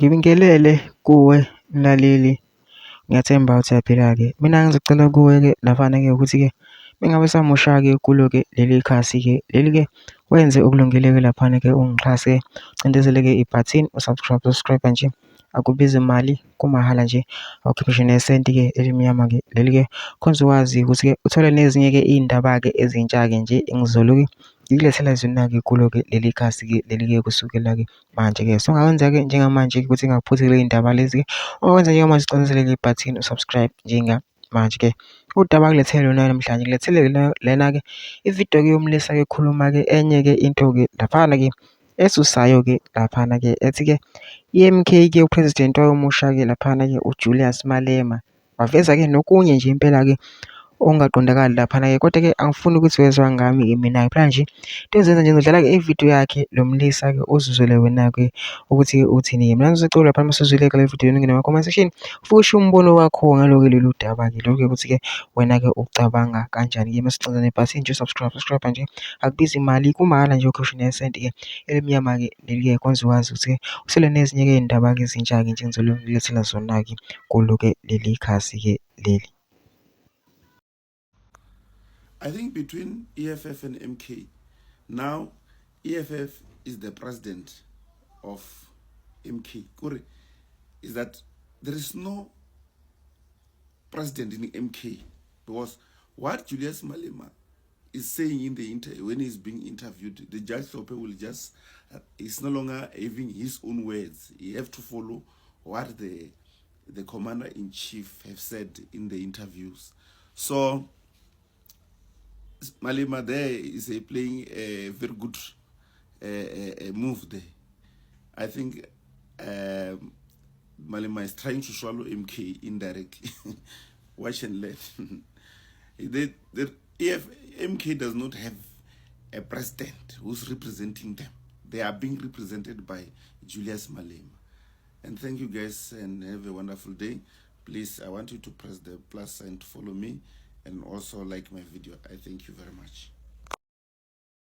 Ngibingelele kuwe mlaleli, ngiyathemba ukuthi uyaphila-ke. Mina ngizocela kuwe-ke lafana-ke ukuthi-ke mengabe samusha-ke kulo-ke leli khasi-ke leli-ke wenze okulungile-ke laphana-ke ungixhase, ucindezele-ke ibhathini subscribe nje, akubizi imali, kumahhala nje, awukhiphishe nesenti-ke elimnyama-ke leli-ke khonze ukwazi ukuthi-ke uthole nezinye-ke iy'ndaba-ke ezintsha-ke nje engizolo-ke ngikulethela zona-ke kulo-ke leli khasi-ke leli-ke kusukela-ke manje-ke. So ungakwenza-ke njengamanje-ke ukuthi ngingakuphuthi lezi ndaba lezi-ke, ungakwenza njengamanje ucindezele-ke ibhathini usubscribe njengamanje-ke. Udaba ngilethele lona namhlanje, ngilethele lena-ke ividiyo-ke yomlisa-ke ekhuluma-ke enye-ke into-ke laphana-ke esusayo-ke laphana-ke ethi-ke i-MK-ke upresident omusha-ke laphana-ke uJulius Malema waveza-ke nokunye nje impela-ke okungaqondakali laphana-ke, kodwa-ke angifuni ukuthi wezwa ngami-ke mina phela nje into engizenza nje ngizodlala-ke ividiyo yakhe lo mlisa-ke uzuzwele wena-ke ukuthi uthini-ke. Mina ngizocela lapha masuzwile-ke le vidiyo ungene ema-comment section ufike ushiye umbono wakho ngalo-ke lolu daba-ke lokhu-ke ukuthi-ke wena-ke ucabanga kanjani-ke. Masicindezele nebhathini nje subscribe nje, akubizi imali, kumahhala nje ukhiphishe nesenti-ke elimnyama-ke leli-ke kwenza ukwazi ukuthi-ke usele nezinye-ke iy'ndaba-ke ezintsha-ke nje engizolo ngilethela zona-ke kulo-ke leli khasi-ke leli. I think between EFF and MK, now EFF is the president of MK. Kuri is that there is no president in MK, because what Julius Malema is saying in the when he's being interviewed, the judge Sope will just is no longer having his own words. He have to follow what the commander in chief have said in the interviews. So Malema there is playing a very good move there. I think Malema is trying to swallow MK indirectly. Watch and learn. If MK does not have a president who's representing them, they are being represented by Julius Malema. And thank you guys and have a wonderful day. Please, I want you to press the plus sign to follow me and also like my video. I thank you very much.